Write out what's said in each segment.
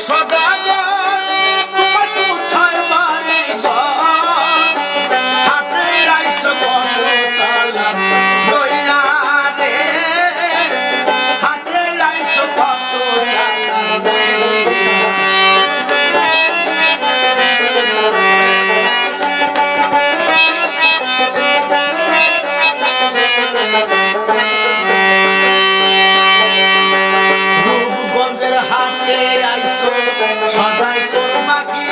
সদাগর তোমার কোথায় বাড়ি ঘর হাটে আইছো কত চালান লইয়া রে হাটে আইছো কত চালান রূপগঞ্জের হাটে আইছো সদাই করবা কি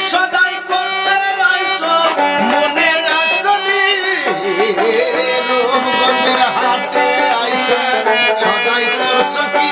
সদাই করতে আইছো মনে আসনি রূপগঞ্জের হাটে আইসা সদাই করছো